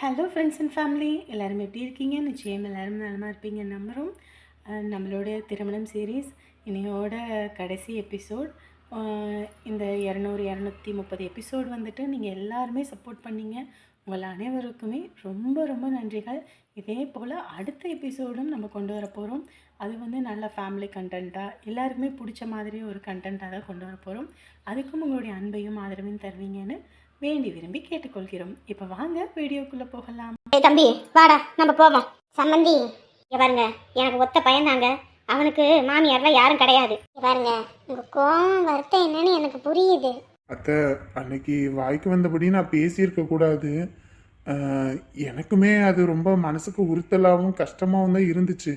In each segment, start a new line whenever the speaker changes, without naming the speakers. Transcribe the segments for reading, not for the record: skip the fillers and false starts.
Hello friends and family, எல்லோரும் எப்படி இருக்கீங்க? நிச்சயம் எல்லோரும் நலமாக இருப்பீங்க நம்புகிறோம். நம்மளுடைய திருமணம் சீரீஸ் இன்னையோட கடைசி எபிசோட். இந்த 230 எபிசோடு வந்துட்டு நீங்கள் எல்லாருமே சப்போர்ட் பண்ணீங்க. உங்கள் அனைவருக்குமே ரொம்ப ரொம்ப நன்றிகள். இதே போல் அடுத்த எபிசோடும் நம்ம கொண்டு வர போகிறோம். அது நல்ல ஃபேமிலி கண்டென்ட்டாக எல்லாருக்குமே பிடிச்ச மாதிரி ஒரு கண்டென்ட்டாக தான் கொண்டு வர போகிறோம். அதுக்கும் உங்களுடைய அன்பையும் ஆதரவையும் தருவீங்கன்னு வேண்டி விரும்பி கேட்டுக்கொள்கிறோம். இப்போ வாங்க வீடியோக்குள்ளே போகலாம்.
தம்பி வாடா நம்ம போவோம். சம்மந்தி பாருங்க, எனக்கு ஒத்த பையன்தாங்க. அவனுக்கு மாமியார்லாம் யாரும் கிடையாது. பாருங்க, உங்க கோவம் வருத்தம் என்னன்னு எனக்கு புரியுது.
அத்தை, அன்னைக்கு வாய்க்கு வந்தபடி நான் பேசியிருக்க கூடாது. எனக்குமே அது ரொம்ப மனசுக்கு உறுத்தலாகவும் கஷ்டமாகவும் தான் இருந்துச்சு.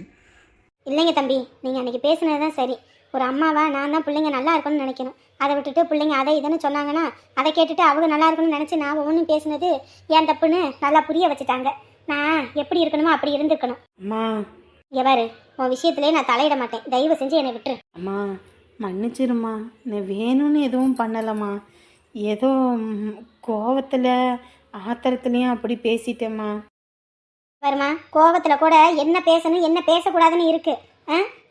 இல்லைங்க தம்பி, நீங்கள் அன்னைக்கு பேசுனது தான் சரி. ஒரு அம்மாவா நான் தான் பிள்ளைங்க நல்லா இருக்கணும்னு நினைக்கணும். அதை விட்டுட்டு பிள்ளைங்க அதை இதுன்னு சொன்னாங்கன்னா அதை கேட்டுட்டு அவங்க நல்லா இருக்கணும்னு நினச்சி நான் ஒவ்வொன்றும் பேசுனது ஏன் தப்புன்னு நல்லா புரிய வச்சுட்டாங்க. நான் எப்படி இருக்கணுமோ அப்படி இருந்திருக்கணும்.
அம்மா
எவாரு, உன் விஷயத்துலேயே நான் தலையிட மாட்டேன். தயவு செஞ்சு என்னை விட்டுரு.
அம்மா மன்னிச்சிருமா, நான் வேணும்னு எதுவும் பண்ணலம்மா. ஏதோ கோவத்தில் ஆத்திரத்துலேயும் அப்படி பேசிட்டேம்மா.
வருமா, கோவத்தில் கூட என்ன பேசணும் என்ன பேசக்கூடாதுன்னு இருக்கு.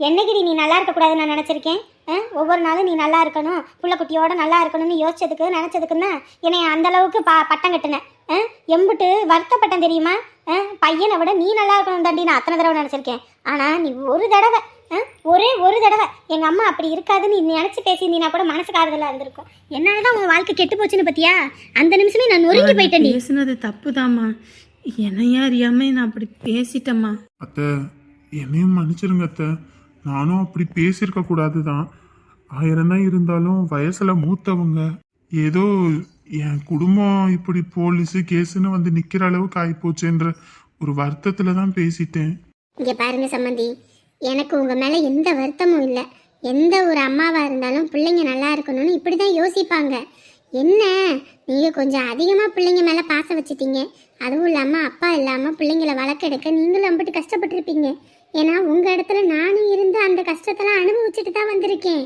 என்னைக்கு நீ நல்லா இருக்கக்கூடாதுன்னு நான் நினச்சிருக்கேன். ஒவ்வொரு நாளும் நீ நல்லா இருக்கணும், புள்ளக்குட்டியோட நல்லா இருக்கணும்னு யோசிச்சதுக்கு நினச்சதுக்குன்னா என்னை அந்த அளவுக்கு பட்டம் கட்டினேன். எம்பிட்டு வருத்தப்பட்டேன் தெரியுமா? பையனை விட நீ நல்லா இருக்கணும் தாண்டி நான் அத்தனை தடவை நினச்சிருக்கேன். ஆனால் நீ ஒரு தடவை ஒரு தடவை எங்கள் அம்மா அப்படி இருக்காதுன்னு நீ நினச்சி பேசியிருந்தீனா கூட மனசுக்கு ஆறுதலாக இருந்திருக்கும். என்னால் தான் உன் வாழ்க்கை கெட்டு போச்சுன்னு பார்த்தியா? அந்த நிமிஷமே நான் நொறுங்கி போயிட்டேன்.
பேசுனது தப்பு தாம்மா, என்னையா அறியாம நான் அப்படி பேசிட்டேம்மா.
அத்தை, என்னையும் மன்னிச்சிருங்க அத்தை. நானும் அப்படி பேசியிருக்க கூடாது தான். 1000 தான் இருந்தாலும் வயசுல மூத்தவங்க. ஏதோ என் குடும்பம் இப்படி போலீஸு கேஸுன்னு வந்து நிற்கிற அளவுக்கு ஆகிப்போச்சுன்ற ஒரு வருத்தத்தில் தான் பேசிட்டேன்.
இங்கே பாருங்க சம்மந்தி, எனக்கு உங்கள் மேலே எந்த வருத்தமும் இல்லை. எந்த ஒரு அம்மாவாக இருந்தாலும் பிள்ளைங்க நல்லா இருக்கணும்னு இப்படி தான் யோசிப்பாங்க. என்ன நீங்கள் கொஞ்சம் அதிகமாக பிள்ளைங்க மேலே பாசம் வச்சுட்டீங்க. அதுவும் இல்லாமல் அப்பா இல்லாமல் பிள்ளைங்களை வளர்க்கெடுக்க நீங்களும் அம்பிட்டு கஷ்டப்பட்டுருப்பீங்க. ஏன்னா உங்கள் இடத்துல நானும் இருந்து அந்த கஷ்டத்தெல்லாம் அனுபவிச்சுட்டு தான் வந்திருக்கேன்.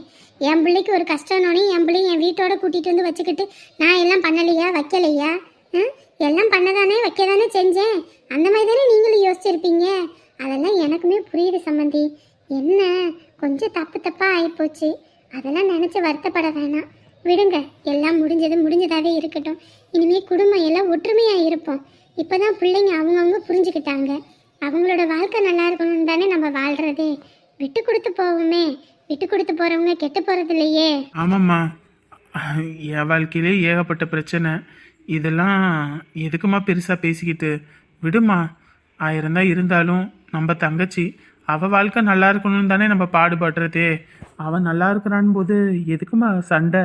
என் பிள்ளைக்கு ஒரு கஷ்டம்னோடனே என் பிள்ளைங்க என் வீட்டோட கூட்டிகிட்டு வந்து வச்சுக்கிட்டு நான் எல்லாம் பண்ணலையா வைக்கலையா? எல்லாம் பண்ணதானே வைக்கதானே செஞ்சேன். அந்த மாதிரி தானே நீங்களும் யோசிச்சிருப்பீங்க. அதெல்லாம் எனக்குமே புரியுது சம்மந்தி. என்ன கொஞ்சம் தப்பாக ஆகிப்போச்சு. அதெல்லாம் நினச்சி வருத்தப்பட வேணாம், விடுங்க. எல்லாம் முடிஞ்சதாகவே இருக்கட்டும். இனிமேல் குடும்பம் எல்லாம் ஒற்றுமையாக இருப்போம். இப்போ தான் பிள்ளைங்க அவங்கவுங்க புரிஞ்சுக்கிட்டாங்க. அவங்களோட வாழ்க்கை நல்லா இருக்கணும்னு தானே நம்ம வாழ்கிறதே. விட்டு கொடுத்து போவோமே. விட்டு கொடுத்து போகிறவங்க கெட்டு போகிறது இல்லையே.
ஆமாம்மா, என் வாழ்க்கையிலே ஏகப்பட்ட பிரச்சனை. இதெல்லாம் எதுக்குமா பெருசாக பேசிக்கிட்டு? விடுமா. 1000 தான் இருந்தாலும் நம்ம தங்கச்சி, அவள் வாழ்க்கை நல்லா இருக்கணும்னு தானே நம்ம பாடுபடுறதே. அவன் நல்லா இருக்கிறான் போது எதுக்குமா சண்டை?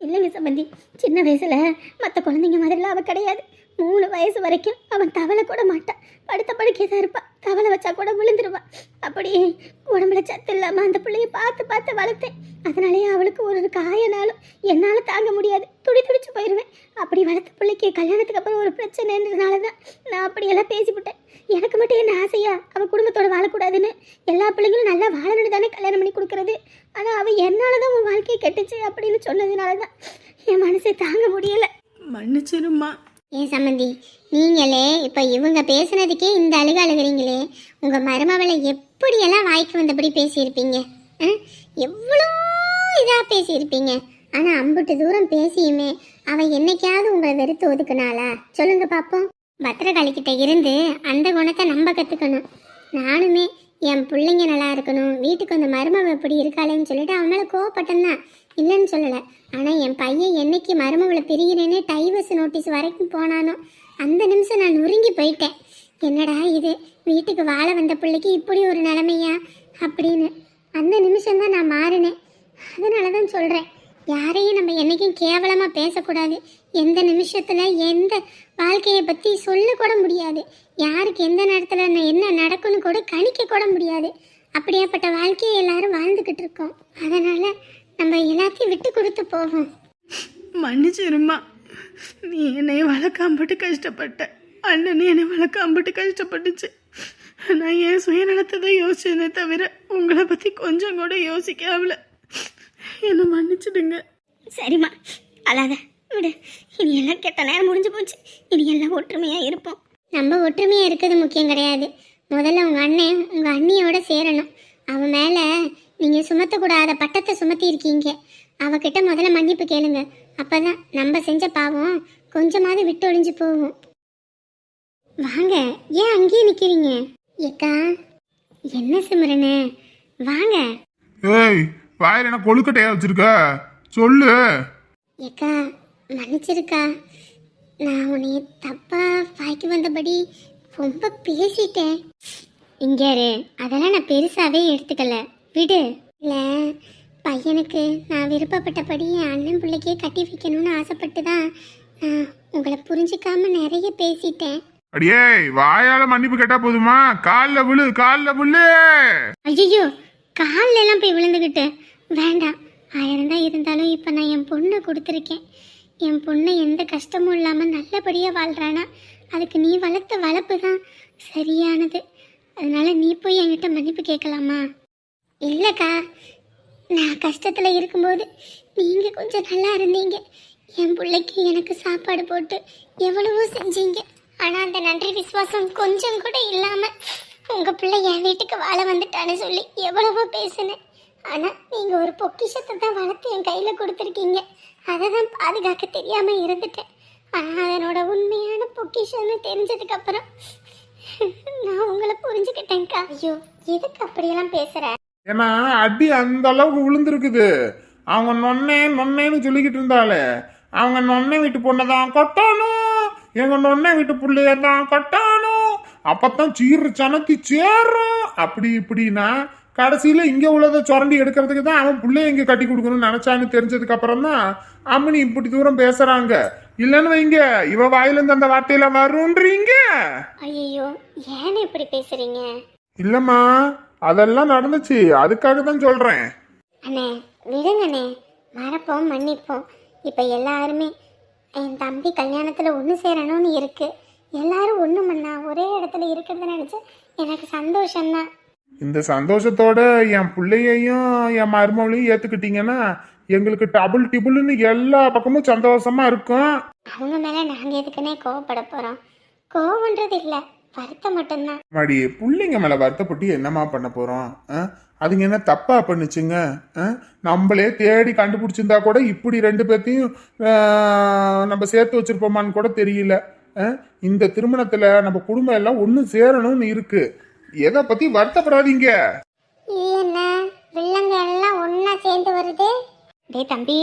இல்லைங்க சம்பந்தி, சின்ன வயசில் மற்ற குழந்தைங்க மாதிரிலாம் அவள் கிடையாது. 3 வயசு வரைக்கும் அவன் தவளை கூட மாட்டான். படுத்த படுக்கே தான் இருப்பான். தவளை வச்சா கூட விழுந்துருவான். அப்படி உடம்புல சத்து இல்லாமல் அந்த பிள்ளைய பார்த்து வளர்த்தேன். அதனாலேயே அவளுக்கு ஒரு காயனாலும் என்னால் தாங்க முடியாது, துடிச்சு போயிடுவேன். அப்படி வளர்த்த பிள்ளைக்கு கல்யாணத்துக்கு அப்புறம் ஒரு பிரச்சனைன்றதுனால தான் நான் அப்படியெல்லாம் பேசிவிட்டேன். எனக்கு மட்டும் என்ன ஆசையா அவள் குடும்பத்தோடு வாழக்கூடாதுன்னு? எல்லா பிள்ளைங்களும் நல்லா வாழணுன்னு தானே கல்யாணம் பண்ணி கொடுக்குறது. ஆனால் அவள் என்னால் தான் உன் வாழ்க்கையை கெட்டுச்சு அப்படின்னு சொன்னதுனால தான் என் மனசை தாங்க முடியலை.
மன்னிச்சிருமா.
ஏன் சம்மந்தி, நீங்களே இப்போ இவங்க பேசுனதுக்கே இந்த அழுகிறீங்களே. உங்கள் மருமவளை எப்படியெல்லாம் வாய்க்கு வந்தபடி பேசியிருப்பீங்க. எவ்வளோ இதாக பேசியிருப்பீங்க. ஆனால் அம்புட்டு தூரம் பேசியுமே அவள் என்னைக்காவது உங்களை வெறுத்து ஒதுக்குனாளா? சொல்லுங்க பார்ப்போம். பத்திரகாளிக்கிட்ட இருந்து அந்த குணத்தை நம்ம கற்றுக்கணும். நானுமே என் பிள்ளைங்க நல்லா இருக்கணும், வீட்டுக்கு அந்த மருமவ எப்படி இருக்காளேன்னு சொல்லிட்டு அவன் மேலே கோவப்பட்டேன்னா இல்லைன்னு சொல்லலை. ஆனால் என் பையன் என்னைக்கு மருமவளை பிரிகிறேன்னு டைவர்ஸ் நோட்டீஸ் வரைக்கும் போனானோ அந்த நிமிஷம் நான் நொறுங்கி போயிட்டேன். என்னடா இது, வீட்டுக்கு வாழ வந்த பிள்ளைக்கு இப்படி ஒரு நிலைமையா அப்படின்னு அந்த நிமிஷம்தான் நான் மாறினேன். அதனால தான் சொல்கிறேன், யாரையும் நம்ம என்றைக்கும் கேவலமாக பேசக்கூடாது. எந்த நிமிஷத்தில் எந்த வாழ்க்கையை பற்றி சொல்லக்கூட முடியாது. யாருக்கு எந்த நேரத்தில் என்ன நடக்குன்னு கூட கணிக்க கூட முடியாது. அப்படியாப்பட்ட வாழ்க்கையை எல்லாரும் வாழ்ந்துக்கிட்டு இருக்கோம். அதனால் நம்ம எல்லாத்தையும் விட்டு கொடுத்து போவோம்.
மன்னிச்சிருமா. நீ என்னை வளர்க்காம்பட்டு கஷ்டப்பட்ட, அண்ணன் என்னை வளர்க்காம்பட்டு கஷ்டப்பட்டுச்சு. நான் என் சுயநலத்தை தான் யோசிச்சேனே தவிர உங்களை பற்றி கொஞ்சம் கூட யோசிக்காமல. என்னை மன்னிச்சிடுங்க.
சரிம்மா, அழாத விடு. இனி எல்லாம் கெட்ட நேரம் முடிஞ்சு போச்சு. இனி எல்லாம் ஒற்றுமையாக இருப்போம். நம்ம ஒற்றுமையா இருக்கிறது முக்கியம் கிடையாது. முதல்ல உங்க அண்ணன் உங்க அண்ணியோட சேரணும். அவன் மேல நீங்க சுமத்தக்கூடாத பட்டத்தை சுமத்தி இருக்கீங்க. அவகிட்ட முதல்ல மன்னிப்பு கேளுங்க. அப்பதான் நம்ம செஞ்ச பாவம் கொஞ்சமாவது விட்டு ஒழிஞ்சு போகும். வாங்க, ஏன் அங்கேயே நிக்கிறீங்க? ஏக்கா, என்ன சிம்ரனு, வாங்க.
ஏய், வாயில என்ன கொழுக்கட்டையா வச்சிருக்க? சொல்லு.
ஏக்கா, மன்னிச்சிருக்கா. நான் உன்னை தப்பா வாய்க்கு வந்தபடி ரொம்ப பேசிட்டேன். இங்காரு, அதெல்லாம் நான் பெருசாவே எடுத்துக்கல, விடு. இல்லை, பையனுக்கு நான் விருப்பப்பட்டபடி என் அண்ணன் பிள்ளைக்கே கட்டி வைக்கணும்னு ஆசைப்பட்டு தான் நான் உங்களை புரிஞ்சுக்காம நிறைய பேசிட்டேன்.
அடியே, வாயால மன்னிப்பு கேட்டா போதுமா? கால்ல விழு, கால்ல விழு.
ஐயோ, காலில் எல்லாம் போய் விழுந்துக்கிட்டு வேண்டாம். 1000 தான் இருந்தாலும் இப்போ நான் என் பொண்ணை கொடுத்துருக்கேன். என் பொண்ணை எந்த கஷ்டமும் இல்லாமல் நல்லபடியாக வாழ்கிறானா, அதுக்கு நீ வளர்த்த வளர்ப்பு தான் சரியானது. அதனால நீ போய் என்கிட்ட மன்னிப்பு கேட்கலாமா? இல்லைக்கா, நான் கஷ்டத்தில் இருக்கும்போது நீங்கள் கொஞ்சம் நல்லா இருந்தீங்க. என் பிள்ளைக்கு எனக்கு சாப்பாடு போட்டு எவ்வளவோ செஞ்சீங்க. ஆனால் அந்த நன்றி விசுவாசம் கொஞ்சம் கூட இல்லாமல் உங்கள் பிள்ளை என் வீட்டுக்கு வாழ வந்துட்டான்னு சொல்லி எவ்வளவோ பேசினேன். ஆனால் நீங்கள் ஒரு பொக்கிஷத்தை தான் வளர்த்து என் கையில் கொடுத்துருக்கீங்க. அதை தான் பாதுகாக்க தெரியாமல் இருந்துட்டேன். ஆனால் அதனோட உண்மையான பொக்கிஷன்னு தெரிஞ்சதுக்கப்புறம் நான் உங்களை புரிஞ்சுக்கிட்டேன்க்கா. ஐயோ, எதுக்கு அப்படியெல்லாம் பேசுகிற?
ஏன்னா அடி அந்த அளவுக்கு விழுந்திருக்குது. அவங்க நொன்னேன்னு சொல்லிக்கிட்டு இருந்தாலே, அவங்க நொன்னை வீட்டு பொண்ணதான் கட்டணும், எங்க நொன்னை வீட்டு பிள்ளையதான் கட்டணும், அப்பத்தான் சீரு சனத்தி சேரும் அப்படி இப்படின்னா கடைசியில இங்க உள்ளதை சுரண்டி எடுக்கிறதுக்கு தான் அவன் பிள்ளைய இங்க கட்டி கொடுக்கணும்னு நினைச்சான்னு தெரிஞ்சதுக்கு அப்புறம் தான் அம்மனி இப்படி தூரம் பேசுறாங்க. இல்லன்னு வைங்க, இவ வாயிலிருந்து அந்த வார்த்தையில வரும்ன்றீங்க.
ஐயோ, ஏன்னு இப்படி பேசுறீங்க?
இல்லம்மா, அதெல்லாம் நடந்துச்சு, அதுக்காக தான் சொல்றேன்.
அண்ணே, விடுங்கண்ணே, மறப்போம் மன்னிப்போம். இப்போ எல்லாருமே என் தம்பி கல்யாணத்தில் ஒன்று சேரணும்னு இருக்கு. எல்லாரும் ஒன்று மண்ணா ஒரே இடத்துல இருக்கிறத நினச்சி எனக்கு சந்தோஷம்தான்.
இந்த சந்தோஷத்தோட என் பிள்ளையையும் என் மருமகளையும் ஏத்துக்கிட்டீங்கன்னா எங்களுக்கு டபுள் டிபுள்னு எல்லா பக்கமும் சந்தோஷமா இருக்கும்.
அவங்க மேலே நாங்கள் எதுக்குன்னே கோவப்பட போகிறோம்? கோவன்றது இல்லை, வருத்தம் மட்டும்தான்.
மடி, பிள்ளைங்க மேல வருத்தப்பட்டு என்னமா பண்ண போறோம்? அதுங்க என்ன தப்பா பண்ணுச்சுங்க? நம்மளே தேடி கண்டுபிடிச்சிருந்தா கூட இப்படி 2 பேர்த்தையும் நம்ம சேர்த்து வச்சிருப்போமான்னு கூட தெரியல. இந்த திருமணத்துல நம்ம குடும்பம் எல்லாம் ஒண்ணு சேரணும்னு இருக்கு. எதை பத்தி வருத்தப்படாதீங்க.
இது என்ன வில்லங்க எல்லாம் ஒண்ணா சேர்ந்து வருது? டேய் தம்பி,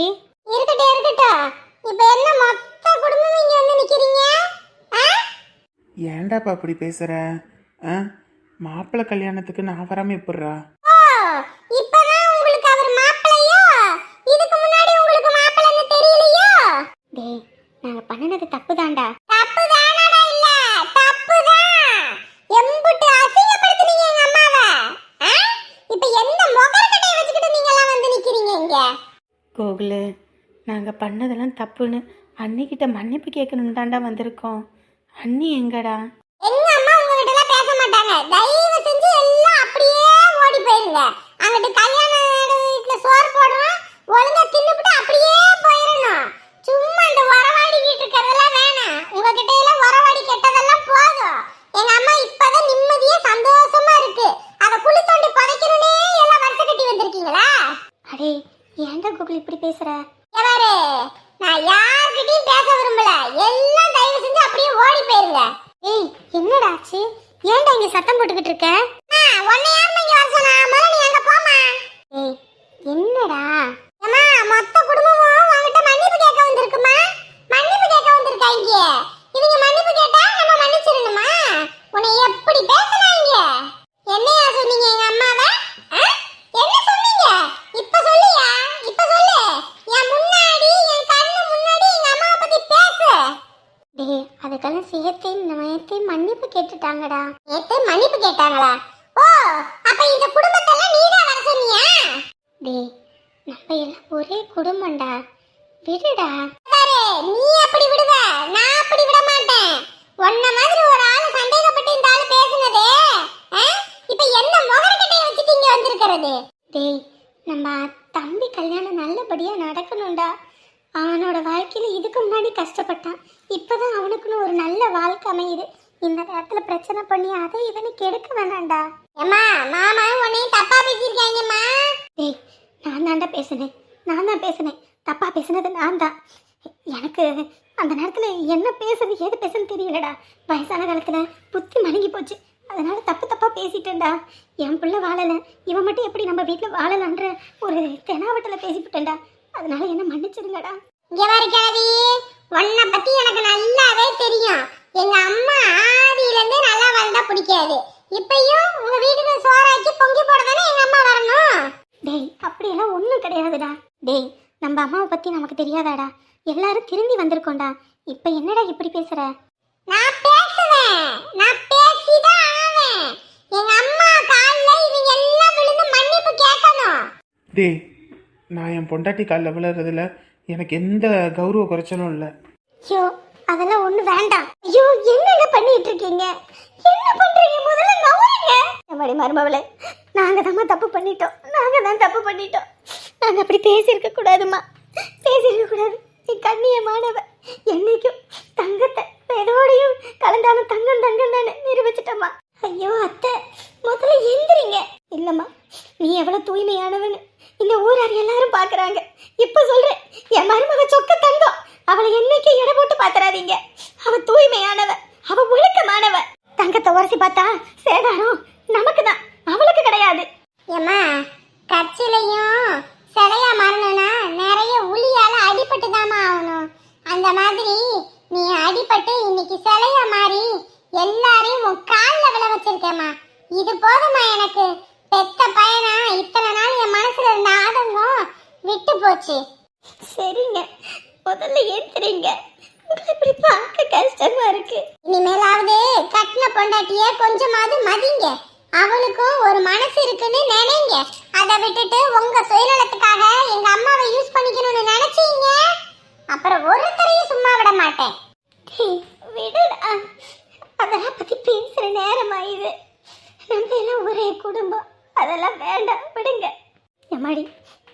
இருக்கட்டும். இப்போ என்ன மொத்த குடும்பமும் இங்க வந்து நிக்கிறீங்க?
ஏன்டாப்பா அப்படி பேசுற? மாப்பிள்ளை கல்யாணத்துக்கு நான் வராம எப்படிறா?
இப்பதான் உங்களுக்கு அவர் மாப்பிள்ளையோ? இதுக்கு முன்னாடி உங்களுக்கு மாப்பிள்ளைன்னு தெரியலையோ? டேய், நாங்க பண்ணனது தப்புதான்டா. தப்புதானடா? இல்ல, தப்புதான். எம்புட்டு அசிங்கப்படுத்துறீங்க எங்க அம்மாவை. இப்போ எந்த முகரக்கட்டையை வச்சுக்கிட்டு நீங்க எல்லாம் வந்து நிக்கிறீங்க இங்க?
கோகுலு, நாங்கள் பண்ணதெல்லாம் தப்புன்னு அன்னிக்கிட்ட மன்னிப்பு கேட்கணுன்னு தாண்டா வந்திருக்கோம். அண்ணி எங்கடா?
எங்க அம்மா உங்ககிட்ட எல்லாம் பேச மாட்டாங்க. தயவு செஞ்சு எல்லாம் அப்படியே ஓடி போயிருங்க. அங்கிட்டு கல்யாண வீட்டுல சோறு போடுறோம், ஒழுங்கா தின்னுபிட்டு அப்படியே போயிடணும். சும்மா இந்த உறவாடிக்கிட்டு இருக்கிறதெல்லாம் வேணாம். உங்ககிட்ட எல்லாம் உறவாடி கெட்டதெல்லாம் போதும். எங்க அம்மா இப்பதான் நிம்மதியா சந்தோஷமா இருக்கு. அதை குழி தோண்டி புதைக்கணும்னே எல்லாம் வருஷ கட்டி வந்திருக்கீங்களா? அடே, ஏன்டா கோகுல் இப்படி பேசுற? யாரு, நான் யார்கிட்டயும் பேச விரும்பல. எல்லாம் தயவு செஞ்சு அப்படியே ஓடி போயிருங்க. ஏய், என்னடா ஆச்சு? ஏன்டா இங்க சத்தம் போட்டுக்கிட்டு இருக்க? உன்னை யாருமே இங்க வர சொன்னா? முதல்ல நீ அங்க போமா. ஏய், என்னடா? அம்மா, மொத்த குடும்பமும் உன்கிட்ட மன்னிப்பு கேட்க வந்திருக்குமா? மன்னிப்பு கேட்க வந்திருக்காங்க. இவங்க மன்னிப்பு கேட்டா நம்ம மன்னிச்சிரணுமா? உன்னை எப்படி பேசுறாங்க? என்னையா சொன்னீங்க எங்க அம்மாவை? என்ன சொன்னீங்க? இப்ப சொல்லியா? இப்ப சொல்லு. என் முன்னாடி, என் கண்ணு முன்னாடி எங்க அம்மாவை பத்தி பேசு. டேய், அதுக்கெல்லாம் நேத்தே மன்னிப்பு கேட்டுட்டாங்கடா. நேத்தே மன்னிப்பு கேட்டாங்களா? ஓ, அப்ப இந்த குடும்பத்தெல்லாம் நீதான் வர சொன்னியா? டேய், நம்ம எல்லாம் ஒரே குடும்பம்டா, விடுடா. பாரு, நீ அப்படி விடுவ, நான் அப்படி விட மாட்டேன். உன்ன மாதிரி ஒரு ஆளு சந்தேகப்பட்டு இந்த ஆளு பேசுனதே, இப்ப என்ன முகரக்கட்டையை வச்சுட்டு இங்க வந்திருக்கிறது? டேய், நம்ம தம்பி கல்யாணம் நல்லபடியா நடக்கணும்டா. அவனோட வாழ்க்கையில இதுக்கு முன்னாடி கஷ்டப்பட்டான். இப்பதான் அவனுக்குன்னு ஒரு நல்ல வாழ்க்கை அமையுது. இந்த நேரத்துல பிரச்சனை பண்ணி அதை இதுன்னு கெடுக்க வேணாம்டா. ஏம்மா மாமா உன்னையும் தப்பா பேசியிருக்காங்கம்மா. டேய் நான் தான் பேசினேன். தப்பா பேசினது நான் தான். எனக்கு அந்த நேரத்துல என்ன பேசுறது ஏது பேசுன்னு தெரியலடா. வயசான காலத்துல புத்தி மணங்கி போச்சு. அதனால தப்பா பேசிட்டேன்டா. என் பிள்ளை வாழலை, இவன் மட்டும் எப்படி நம்ம வீட்டில் வாழலான்ற ஒரு தெனாவட்டில் பேசிவிட்டேன்டா. அதனால என்ன மன்னிச்சிருங்கடா. இங்கே வர கிழவி, உன்னை பற்றி எனக்கு நல்லாவே தெரியும். எங்கள் அம்மா ஆதியிலேருந்து நல்லா வாழ்ந்தா பிடிக்காது. இப்பயும் உங்கள் வீட்டுக்கு சோறாக்கி பொங்கி போட தானே எங்கள் அம்மா வரணும். டேய் அப்படியெல்லாம் ஒன்றும் கிடையாதுடா. டேய் நம்ம அம்மாவை பற்றி நமக்கு தெரியாதாடா? எல்லாரும் திரும்பி வந்திருக்கோண்டா. இப்போ என்னடா இப்படி பேசுகிற? நான் பேசுவேன், நான் பேசிதான் ஆவேன். எங்க அம்மா கால்ல இவங்க எல்லாம் விழுந்து மன்னிப்பு கேட்கணும்.
டேய் நான் என் பொண்டாட்டி காலில் விழுறதுல எனக்கு எந்த கௌரவ குறைச்சலும் இல்லை.
ஐயோ அதெல்லாம் ஒண்ணு வேண்டாம். ஐயோ என்னங்க பண்ணிட்டு இருக்கீங்க? என்ன பண்றீங்க? முதல்ல நவுங்க. எம்மாடி மருமவளே, நாங்க தான் தப்பு பண்ணிட்டோம். நாங்க அப்படி பேசியிருக்க கூடாதுமா, பேசியிருக்க கூடாது. என் கண்ணியமானவ என்னைக்கும் தங்கத்தை எதோடையும் கலந்தாலும் தங்கம் தானே நிரூபிச்சிட்டம்மா. ஐயோ அத்தை, முதல்ல எந்திரிங்க. இல்லம்மா, நீ எவ்வளவு தூய்மையானவன்னு இந்த ஊரார் எல்லாரும் பாக்குறாங்க. இப்ப சொல்றேன், என் மருமக சொக்க தங்கம். அவளை என்னைக்கு எடை போட்டு பாத்துறாதீங்க. அவ தூய்மையானவ, அவ ஒழுக்கமானவ. தங்கத்தை உரசி பார்த்தா சேதாரம் நமக்கு தான், அவளுக்கு கிடையாது. ஏம்மா கட்சியிலையும் சிலையா மாறணும்னா நிறைய உளியால அடிபட்டு தாமா ஆகணும். அந்த மாதிரி நீ அடிபட்டு இன்னைக்கு சிலையா மாறி எல்லாரையும் உன் காலில் விழ வச்சிருக்கேம்மா. இது போதுமா எனக்கு? பெத்த பையனா இத்தனை நாள் என் மனசுல இருந்த ஆதங்கம் விட்டு போச்சு. சரிங்க, முதல்ல ஏத்துறீங்க. உங்களை இப்படி பார்க்க கஷ்டமா இருக்கு. இனிமேலாவது கட்டின பொண்டாட்டிய கொஞ்சமாவது மதிங்க. அவளுக்கும் ஒரு மனசு இருக்குன்னு நினைங்க. அதை விட்டுட்டு உங்க சுயநலத்துக்காக எங்க அம்மாவை யூஸ் பண்ணிக்கணும்னு நினைச்சீங்க, அப்புறம் ஒருத்தரையும் சும்மா விட மாட்டேன். விடுடா, அதெல்லாம் பத்தி பேசுற நேரமா இது? நம்ம எல்லாம் ஒரே குடும்பம், அதெல்லாம் வேண்டாம், விடுங்க. எம்மாடி,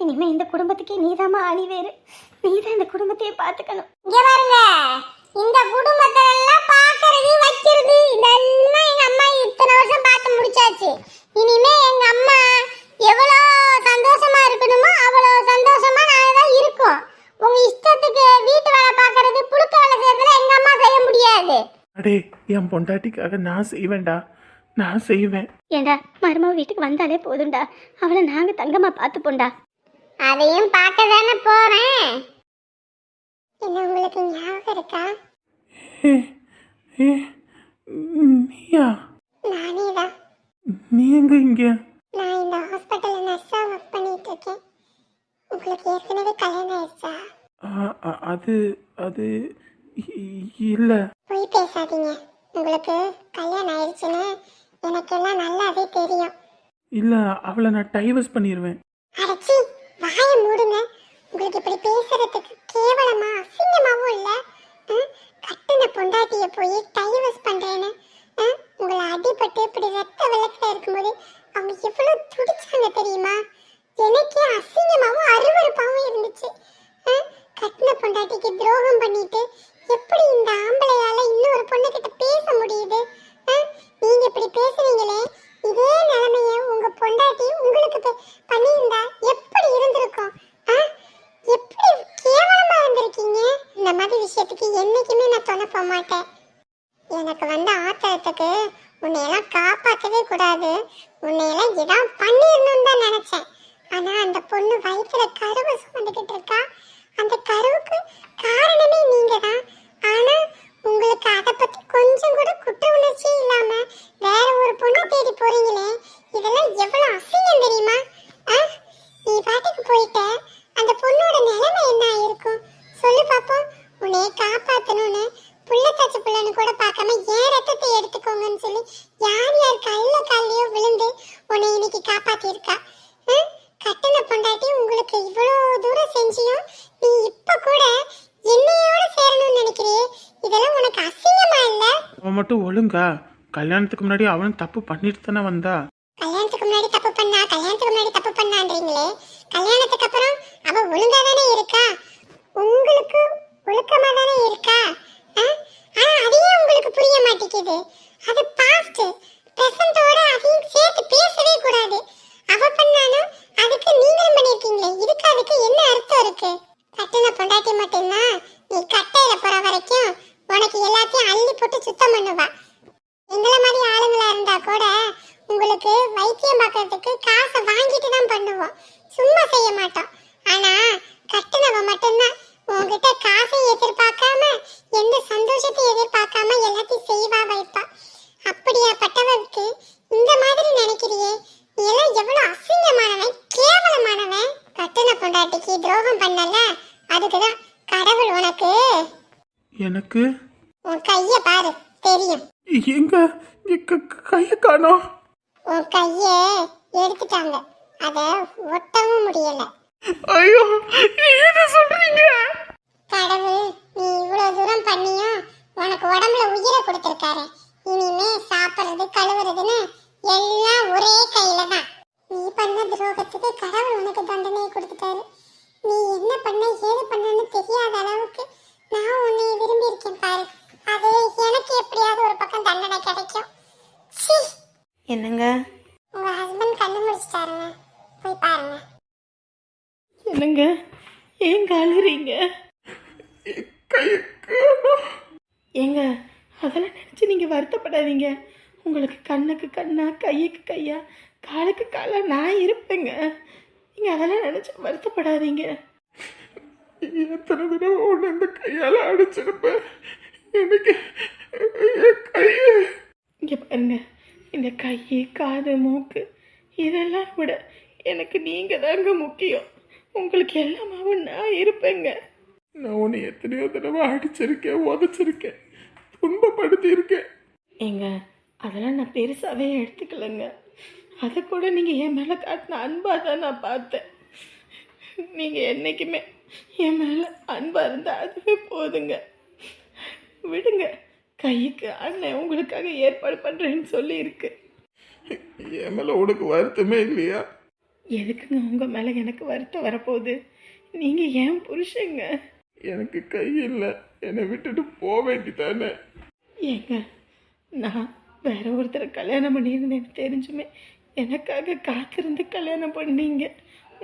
இனிமே இந்த குடும்பத்துக்கே நீதாமா ஆணி வேறு. நீதான் இந்த குடும்பத்தையே பாத்துக்கணும். இங்க பாருங்க, இந்த குடும்பத்தை எல்லாம் பாக்குறது வைக்கிறது இதெல்லாம் எங்க அம்மா இத்தனை வருஷம் பார்த்து முடிச்சாச்சு. இனிமே எங்க அம்மா எவ்வளோ சந்தோஷமா இருக்கணுமோ அவ்வளோ சந்தோஷமா நாங்க தான் இருக்கோம். உங்க இஷ்டத்துக்கு வீட்டு வேலை பாக்குறது, புழுக்க வேலை செய்யறதுல எங்க அம்மா செய்ய முடியாது.
அடே என் பொண்டாட்டிக்காக நான் செய்வேன்டா, நான் செய்வேன்.
ஏண்டா மருமக வீட்டுக்கு வந்தாலே போதும்டா, அவளை நாங்க தங்கமா பார்த்துப்போண்டா. அதையும் பார்க்க தானே போறேன். என்ன உங்களுக்கு ஞாபகம் இருக்கா?
ஏ ஏ நீயா?
நானே தான்.
நீ எங்க இங்க?
நான் இந்த ஹாஸ்பிட்டல்ல நர்ஸா ஒர்க் பண்ணிட்டு இருக்கேன். உங்களுக்கு ஏற்கனவே கல்யாணம் ஆயிடுச்சா?
அது அது இல்லை.
போய் பேசாதீங்க. உங்களுக்கு கல்யாணம் ஆயிடுச்சுன்னு எனக்கு எல்லாம் நல்லாவே தெரியும்.
இல்லை, அவளை நான் டைவர்ஸ் பண்ணிடுவேன்.
அடச்சி, வாயை மூடுங்க. உங்களுக்கு இப்படி பேசுறதுக்கு கேவலமா அசிங்கமாவும் இல்லை. கட்டின பொண்டாட்டிய போய் டைவர்ஸ் பண்றேன்னு உங்களை அடிபட்டு இப்படி ரத்த வெள்ளத்துல இருக்கும்போது அவங்க எவ்வளவு துடிச்சாங்க தெரியுமா? எனக்கே அசிங்கமாவும் அருவருப்பாவும் இருந்துச்சு. கட்டின பொண்டாட்டிக்கு துரோகம் பண்ணிட்டு எப்படி இந்த ஆம்பளையால இன்னொரு பொண்ணு கிட்ட பேச முடியுது? நீங்க இப்படி பேசுறீங்களே, இதே நிலைமைய உங்க பொண்டாட்டி உங்களுக்கு பண்ணியிருந்தா எப்படி இருந்திருக்கும்? எப்படி கேவலமா இருந்திருக்கீங்க. இந்த மாதிரி விஷயத்துக்கு என்னைக்குமே நான் துணை போக மாட்டேன். எனக்கு வந்த ஆத்திரத்துக்கு உன்னையெல்லாம் காப்பாற்றவே கூடாது, உன்னையெல்லாம் இதான் பண்ணிடணும்னு தான் நினைச்சேன். ஆனா அந்த பொண்ணு வயிற்றுல கருவை சுமந்துக்கிட்டு இருக்கா. அந்த கருவுக்கு காரணமே நீங்க தான். ஆனா உங்களுக்கு அதை பத்தி கொஞ்சம் கூட குற்ற உணர்ச்சியே இல்லாம வேற ஒரு பொண்ணு தேடி போறீங்களே, இதெல்லாம் எவ்வளவு அசிங்கம் தெரியுமா? நீ பாட்டுக்கு போயிட்ட, அந்த பொண்ணோட நிலைமை என்ன ஆயிருக்கும் சொல்லு பாப்போம். உன்னைய காப்பாத்தணும்னு புள்ளத்தாச்சு புள்ளன்னு கூட பார்க்காம ஏன் ரத்தத்தை எடுத்துக்கோங்கன்னு சொல்லி யார் யார் காலையோ விழுந்து உன்னை இன்னைக்கு காப்பாத்திருக்கா. கட்டின பொண்டாட்டி உங்களுக்கு இவ்வளோ தூரம் செஞ்சியும் நீ இப்ப கூட என்னையோட சேரணும்னு நினைக்கிறியே, இதெல்லாம் உனக்கு அசிங்கமா இல்ல?
அவன் மட்டும் ஒழுங்கா கல்யாணத்துக்கு முன்னாடி அவனும் தப்பு பண்ணிட்டு தானே வந்தா.
கல்யாணத்துக்கு முன்னாடி தப்பு பண்ணான்றீங்களே, கல்யாணத்துக்கு அப்புறம் அவ ஒழுங்கா தானே இருக்கா? உங்களுக்கு ஒழுக்கமா தானே இருக்கா? ஆனா அதையே உங்களுக்கு புரிய மாட்டேங்குது. அது பாஸ்ட். பிரசன்ட்டோட அதையும் சேர்த்து பேசவே கூடாது. அவ பண்ணாலும் அதுக்கு நீங்களும் பண்ணிருக்கீங்களே, இதுக்கு அதுக்கு என்ன அர்த்தம் இருக்கு? கட்டின பொண்டாட்டி மட்டும்தான் நீ கட்டையில போற வரைக்கும் உனக்கு எல்லாத்தையும் அள்ளி போட்டு சுத்தம் பண்ணுவா. எங்களை மாதிரி ஆளுங்களா இருந்தா கூட உங்களுக்கு வைத்தியம் பார்க்கறதுக்கு காசை வாங்கிட்டு தான் பண்ணுவோம், சும்மா செய்ய மாட்டோம். ஆனா கட்டினவ மட்டும்தான் உங்ககிட்ட காசை எதிர்பார்க்காம எந்த சந்தோஷத்தையும் எதிர்பார்க்காம எல்லாத்தையும் செய்வா வைப்பா. அப்படியாப்பட்டவருக்கு இந்த மாதிரி நினைக்கிறியே, நீ எல்லாம் எவ்வளவு அசிங்கமானவன், கேவலமானவன். கட்டின பொண்டாட்டிக்கு துரோகம் பண்ணல, அதுக்குதான் கடவுள் உனக்கு.
எனக்கு
உன் கைய பாரு, தெரியும்.
எங்க கையை காணோம்.
உன் கைய எடுத்துட்டாங்க, அத ஒட்டவும் முடியல.
ஐயோ, என்ன சொல்றீங்க?
கடவுள் நீ இவ்வளவு தூரம் பண்ணியும் உனக்கு உடம்புல உயிரை கொடுத்திருக்காரு. இனிமே சாப்பிடுறது கழுவுறதுன்னு எல்லாம் ஒரே கையில தான். நீ பண்ண துரோகத்துக்கு கடவுள் உனக்கு தண்டனை கொடுத்துட்டாரு. நீ என்ன பண்ண ஏது பண்ணன்னு தெரியாத அளவுக்கு நான் உன்னை விரும்பி இருக்கேன் பாரு. அது எனக்கு எப்படியாவது ஒரு பக்கம் தண்டனை கிடைக்கும். சீ,
என்னங்க
உங்க ஹஸ்பண்ட் கண்ணு முடிச்சிட்டாருங்க, போய் பாருங்க.
என்னங்க ஏன் காலுறீங்க? ஏங்க அதெல்லாம் நினச்சி நீங்கள் வருத்தப்படாதீங்க. உங்களுக்கு கண்ணுக்கு கண்ணா, கையுக்கு கையா, காலுக்கு காலா நான் இருப்பேங்க. நீங்கள் அதெல்லாம் நினச்சி வருத்தப்படாதீங்க.
எத்தனை தடவை ஒன்று இந்த கையால் அடிச்சிருப்பேன். எனக்கு கையை
இங்கே பாருங்க, இந்த கை, காது, மூக்கு இதெல்லாம் விட எனக்கு நீங்கள் தாங்க முக்கியம். உங்களுக்கு எல்லாமாவும் நான் இருப்பேங்க.
நான் உன்னை எத்தனையோ தடவை அடிச்சிருக்கேன், உதச்சிருக்கேன், துன்பப்படுத்தியிருக்கேன்.
ஏங்க அதெல்லாம் நான் பெருசாகவே எடுத்துக்கலைங்க. அதை கூட நீங்கள் என் மேலே காட்டின அன்பாக தான் நான் பார்த்தேன். நீங்கள் என்றைக்குமே என் மேலே அன்பாக இருந்தால் அதுவே போதுங்க. விடுங்க, கைக்கு அண்ணன் உங்களுக்காக ஏற்பாடு பண்ணுறேன்னு சொல்லியிருக்கு.
என் மேலே உனக்கு வருத்தமே இல்லையா?
எதுக்குங்க உங்கள் மேலே எனக்கு வருத்தம் வரப்போகுது? நீங்கள் ஏன் புருஷங்க.
எனக்கு கை இல்லை, என்னை விட்டுட்டு போக வேண்டிதானே?
ஏங்க நான் வேற ஒருத்தரை கல்யாணம் பண்ணியிருந்தேன்னு தெரிஞ்சுமே எனக்காக காத்திருந்து கல்யாணம் பண்ணீங்க.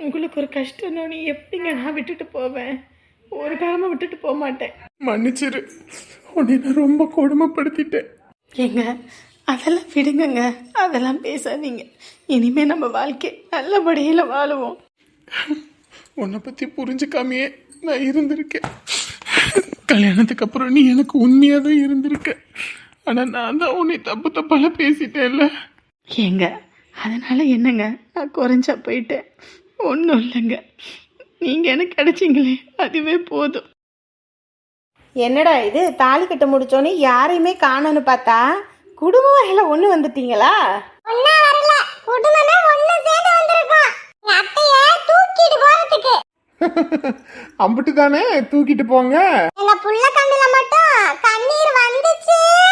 உங்களுக்கு ஒரு கஷ்டம்னு எப்படிங்க நான் விட்டுட்டு போவேன்? ஒரு காலமாக விட்டுட்டு போக மாட்டேன்.
மன்னிச்சிரு, உன்னை நான் ரொம்ப கொடுமைப்படுத்திட்டேன்.
ஏங்க அதெல்லாம் விடுங்கங்க, அதெல்லாம் பேசாதீங்க. இனிமே நம்ம வாழ்க்கை நல்லபடியில் வாழுவோம்.
உன்னை பற்றி புரிஞ்சுக்காமையே நான் இருந்திருக்கேன். கல்யாணத்துக்கு அப்புறம் நீ எனக்கு உண்மையாக தான் இருந்திருக்க. ஆனால் நான் தான் உன்னை தப்பு தப்பால பேசிட்டேன்ல.
ஏங்க அதனால் என்னங்க, நான் குறைஞ்சா போயிட்டேன். ஒன்றும் இல்லைங்க, நீங்கள் எனக்கு கிடைச்சிங்களே அதுவே போதும். என்னடா இது, தாலி கட்ட முடிச்சோன்னே யாரையுமே காணோன்னு பார்த்தா குடும்ப வகையில் ஒன்று வந்துட்டீங்களா?
ஒண்ணா வரல, குடும்பமே ஒண்ணு சேர்ந்து வந்திருக்கோம். அத்தைய தூக்கிட்டு போறதுக்கு.
அம்பிட்டு தானே, தூக்கிட்டு போங்க.
எங்க புள்ள கண்ணுல மட்டும் கண்ணீர் வந்துச்சுன்னா